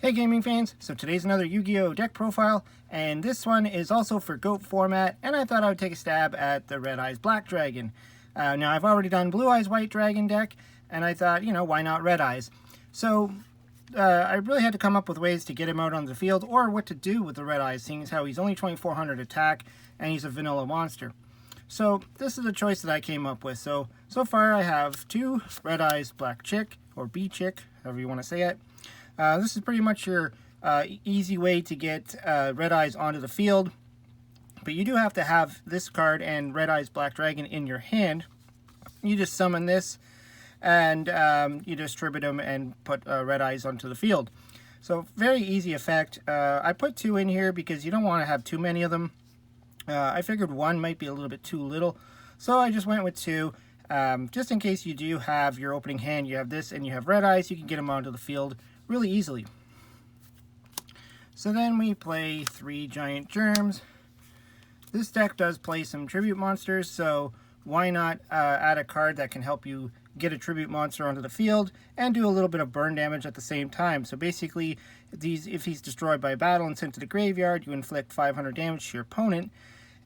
Hey gaming fans, so today's another Yu-Gi-Oh! Deck profile, and this one is also for GOAT format, and I thought I would take a stab at the Red Eyes Black Dragon. Now I've already done Blue Eyes White Dragon deck, and I thought, why not Red Eyes? So I really had to come up with ways to get him out on the field, or what to do with the Red Eyes, seeing as how he's only 2400 attack, and he's a vanilla monster. So this is a choice that I came up with. So far I have two Red Eyes Black Chick, or B-Chick, however you want to say it. This is pretty much your easy way to get Red Eyes onto the field, but you do have to have this card and Red Eyes Black Dragon in your hand. You just summon this, and you distribute them and put Red Eyes onto the field. So very easy effect. I put two in here because you don't want to have too many of them. I figured one might be a little bit too little, so I just went with two. Just in case you do have your opening hand, you have this and you have Red Eyes, you can get them onto the field really easily. So then we play three Giant Germs. This deck does play some tribute monsters, so why not add a card that can help you get a tribute monster onto the field and do a little bit of burn damage at the same time. So basically, if he's destroyed by battle and sent to the graveyard, you inflict 500 damage to your opponent,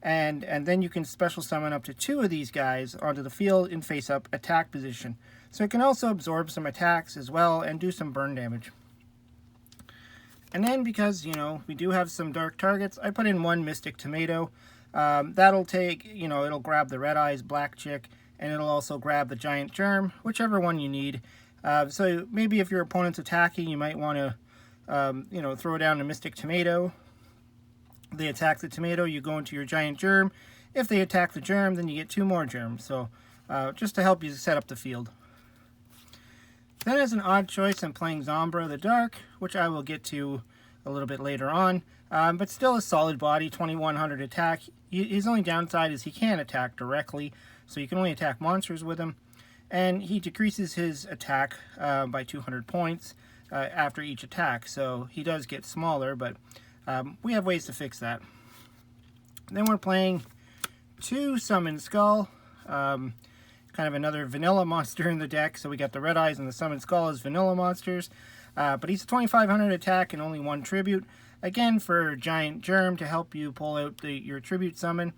and then you can special summon up to two of these guys onto the field in face-up attack position. So it can also absorb some attacks as well and do some burn damage. And then because, we do have some dark targets, I put in one Mystic Tomato. That'll take, it'll grab the Red Eyes Black Chick, and it'll also grab the Giant Germ, whichever one you need. So maybe if your opponent's attacking, you might want to, throw down a Mystic Tomato. They attack the tomato, you go into your Giant Germ. If they attack the germ, then you get two more germs. So just to help you set up the field. Then as an odd choice, I'm playing Zombra the Dark, which I will get to a little bit later on. But still a solid body, 2100 attack. His only downside is he can't attack directly, so you can only attack monsters with him. And he decreases his attack by 200 points after each attack, so he does get smaller, but we have ways to fix that. Then we're playing two Summon Skull. Kind of another vanilla monster in the deck. So we got the Red Eyes and the Summon Skull as vanilla monsters. But he's a 2500 attack and only one tribute. Again, for Giant Germ to help you pull out your tribute summon.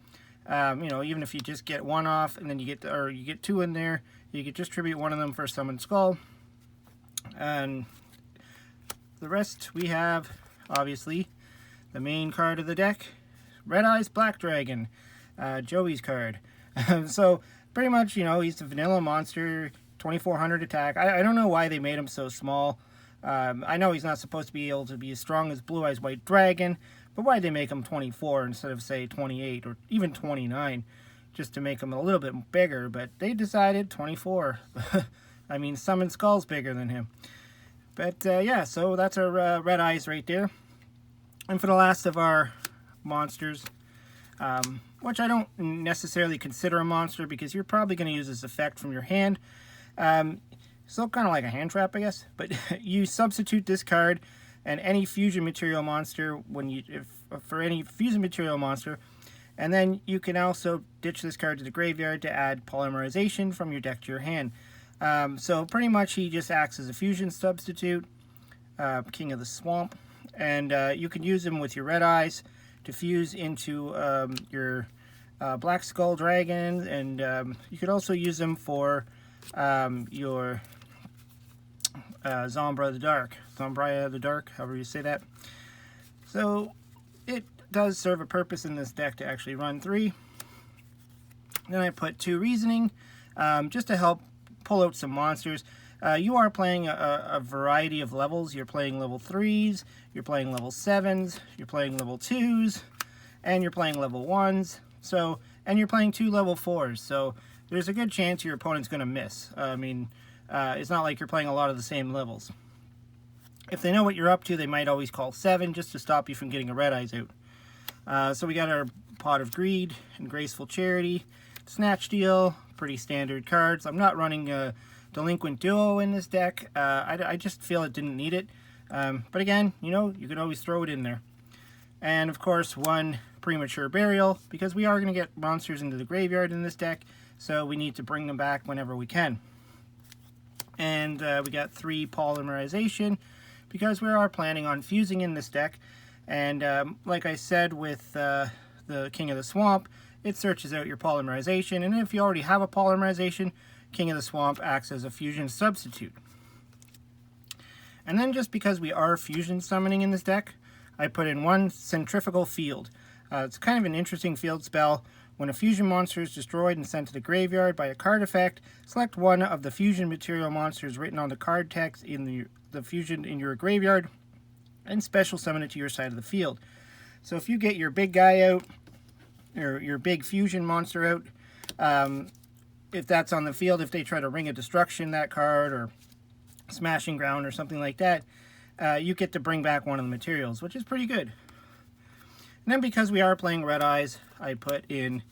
Even if you just get one off and then you get two in there, you could just tribute one of them for Summon Skull. And the rest we have, obviously, the main card of the deck, Red Eyes Black Dragon, Joey's card. So pretty much, he's a vanilla monster, 2400 attack. I don't know why they made him so small. I know he's not supposed to be able to be as strong as Blue Eyes White Dragon, but why'd they make him 24 instead of, say, 28 or even 29, just to make him a little bit bigger? But they decided 24. I mean, Summon Skull's bigger than him. But, yeah, so that's our Red Eyes right there. And for the last of our monsters, which I don't necessarily consider a monster because you're probably going to use this effect from your hand. So kind of like a hand trap, I guess. But you substitute this card and any fusion material monster for any fusion material monster, and then you can also ditch this card to the graveyard to add polymerization from your deck to your hand. So pretty much he just acts as a fusion substitute, King of the Swamp, and you can use him with your Red Eyes to fuse into your Black Skull Dragon, and you could also use them for your Zombra the Dark, however you say that. So it does serve a purpose in this deck to actually run three. Then I put two Reasoning, just to help pull out some monsters. You are playing a variety of levels. You're playing level 3s, you're playing level 7s, you're playing level 2s, and you're playing level 1s. So, and you're playing two level 4s. So there's a good chance your opponent's going to miss. I mean, it's not like you're playing a lot of the same levels. If they know what you're up to, they might always call 7 just to stop you from getting a Red Eyes out. So we got our Pot of Greed and Graceful Charity, Snatch Steal, pretty standard cards. I'm not running a Delinquent Duo in this deck. I just feel it didn't need it. But again, you can always throw it in there. And of course, one Premature Burial, because we are going to get monsters into the graveyard in this deck, so we need to bring them back whenever we can. And we got 3 Polymerization, because we are planning on fusing in this deck. And like I said with the King of the Swamp, it searches out your polymerization, and if you already have a polymerization, King of the Swamp acts as a fusion substitute. And then just because we are fusion summoning in this deck, I put in one Centrifugal Field. It's kind of an interesting field spell. When a fusion monster is destroyed and sent to the graveyard by a card effect, select one of the fusion material monsters written on the card text in the fusion in your graveyard and special summon it to your side of the field. So if you get your big guy out, or your big fusion monster out, if that's on the field, if they try to Ring of Destruction that card or Smashing Ground or something like that, you get to bring back one of the materials, which is pretty good. And then because we are playing Red Eyes, I put in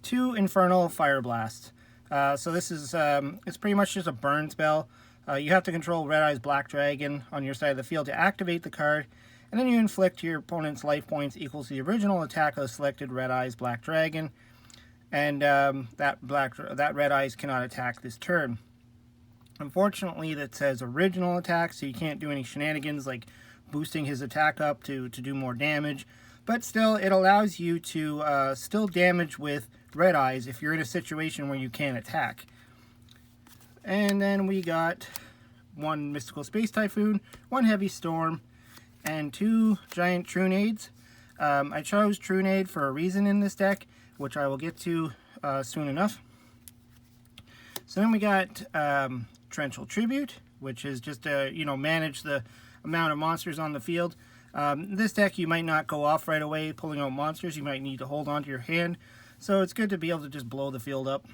2 Infernal Fire Blasts. So this is, it's pretty much just a burn spell. You have to control Red Eyes Black Dragon on your side of the field to activate the card, and then you inflict your opponent's life points equal to the original attack of the selected Red Eyes Black Dragon, and that Red Eyes cannot attack this turn. Unfortunately, that says original attack, so you can't do any shenanigans like boosting his attack up to do more damage, but still, it allows you to still damage with Red Eyes if you're in a situation where you can't attack. And then we got 1 Mystical Space Typhoon, 1 Heavy Storm, and 2 Giant Trunades. I chose Trunade for a reason in this deck, which I will get to soon enough. So then we got Torrential Tribute, which is just manage the amount of monsters on the field. This deck you might not go off right away pulling out monsters. You might need to hold on to your hand. So it's good to be able to just blow the field up.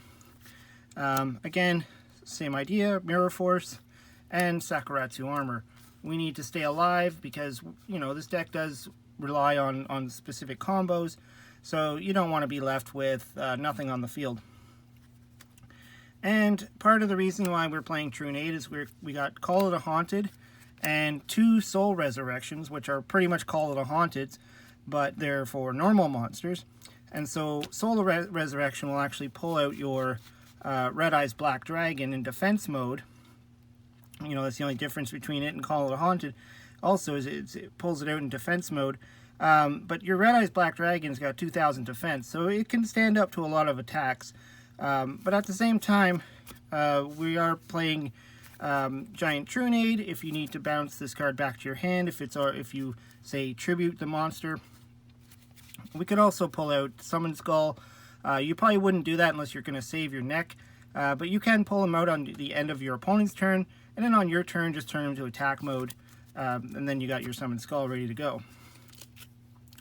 Again, same idea, Mirror Force and Sakuratsu Armor. We need to stay alive because, this deck does rely on specific combos. So you don't want to be left with nothing on the field. And part of the reason why we're playing Trunade is we got Call of the Haunted and 2 Soul Resurrections, which are pretty much Call of the Haunteds, but they're for normal monsters. And so Soul Resurrection will actually pull out your Red Eyes Black Dragon in defense mode. That's the only difference between it and Call of the Haunted. Also, is it pulls it out in defense mode. But your Red Eyes Black Dragon's got 2,000 defense, so it can stand up to a lot of attacks. But at the same time, we are playing Giant Trunade. If you need to bounce this card back to your hand, if you say tribute the monster, we could also pull out Summon Skull. You probably wouldn't do that unless you're going to save your neck, but you can pull him out on the end of your opponent's turn, and then on your turn just turn him to attack mode, and then you got your Summon Skull ready to go.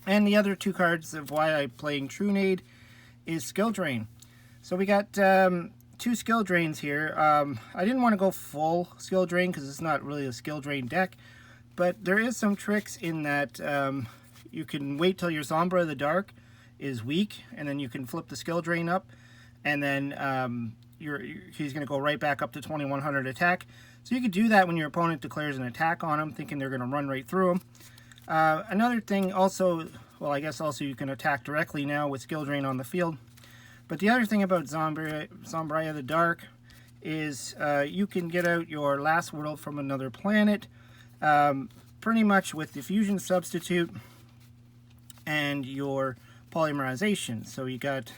And the other 2 cards of why I'm playing Trunade is Skill Drain. So we got 2 Skill Drains here. I didn't want to go full Skill Drain because it's not really a Skill Drain deck, but there is some tricks in that you can wait till your Sombra of the Dark is weak, and then you can flip the Skill Drain up, and then he's going to go right back up to 2100 attack. So you could do that when your opponent declares an attack on him, thinking they're going to run right through him. Another thing also, well, I guess also you can attack directly now with Skill Drain on the field. But the other thing about Sombra of the Dark is you can get out your Last World from Another Planet pretty much with the Fusion Substitute and your Polymerization. So you got,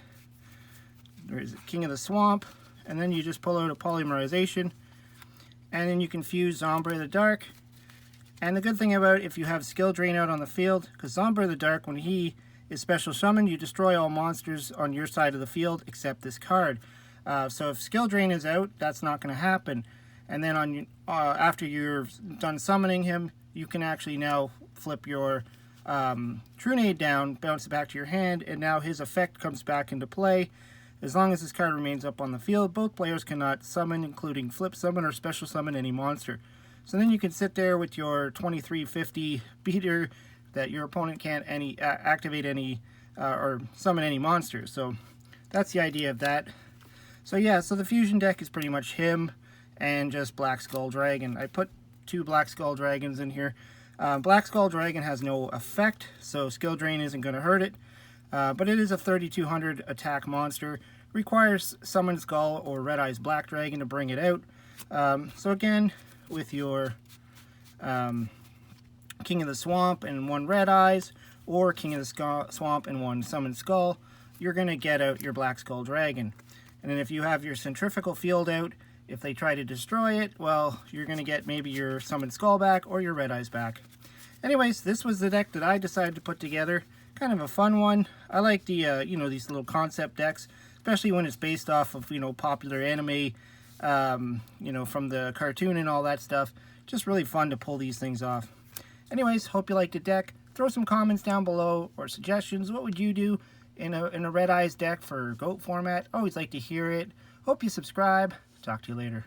there's King of the Swamp, and then you just pull out a Polymerization, and then you can fuse Sombra of the Dark. And the good thing about if you have Skill Drain out on the field, because Sombra of the Dark, when he is special summoned, you destroy all monsters on your side of the field except this card. So if Skill Drain is out, that's not going to happen. And then after you're done summoning him, you can actually now flip your Trunade down, bounce it back to your hand, and now his effect comes back into play. As long as this card remains up on the field, both players cannot summon, including flip summon or special summon, any monster. So then you can sit there with your 2350 beater that your opponent can't activate any or summon any monsters. So that's the idea of that. So yeah, so the fusion deck is pretty much him and just Black Skull Dragon. I put 2 Black Skull Dragons in here. Black Skull Dragon has no effect, so Skill Drain isn't going to hurt it. But it is a 3200 attack monster. Requires Summon Skull or Red Eyes Black Dragon to bring it out. So again, with your King of the Swamp and 1 Red Eyes, or King of the Swamp and 1 Summoned Skull, you're going to get out your Black Skull Dragon. And then if you have your Centrifugal Field out, if they try to destroy it, well, you're going to get maybe your Summoned Skull back or your Red Eyes back. Anyways, this was the deck that I decided to put together. Kind of a fun one. I like the, you know, these little concept decks, especially when it's based off of, you know, popular anime, you know, from the cartoon and all that stuff. Just really fun to pull these things off. Anyways, hope you liked the deck. Throw some comments down below or suggestions. What would you do in a Red Eyes deck for GOAT format? Always like to hear it. Hope you subscribe. Talk to you later.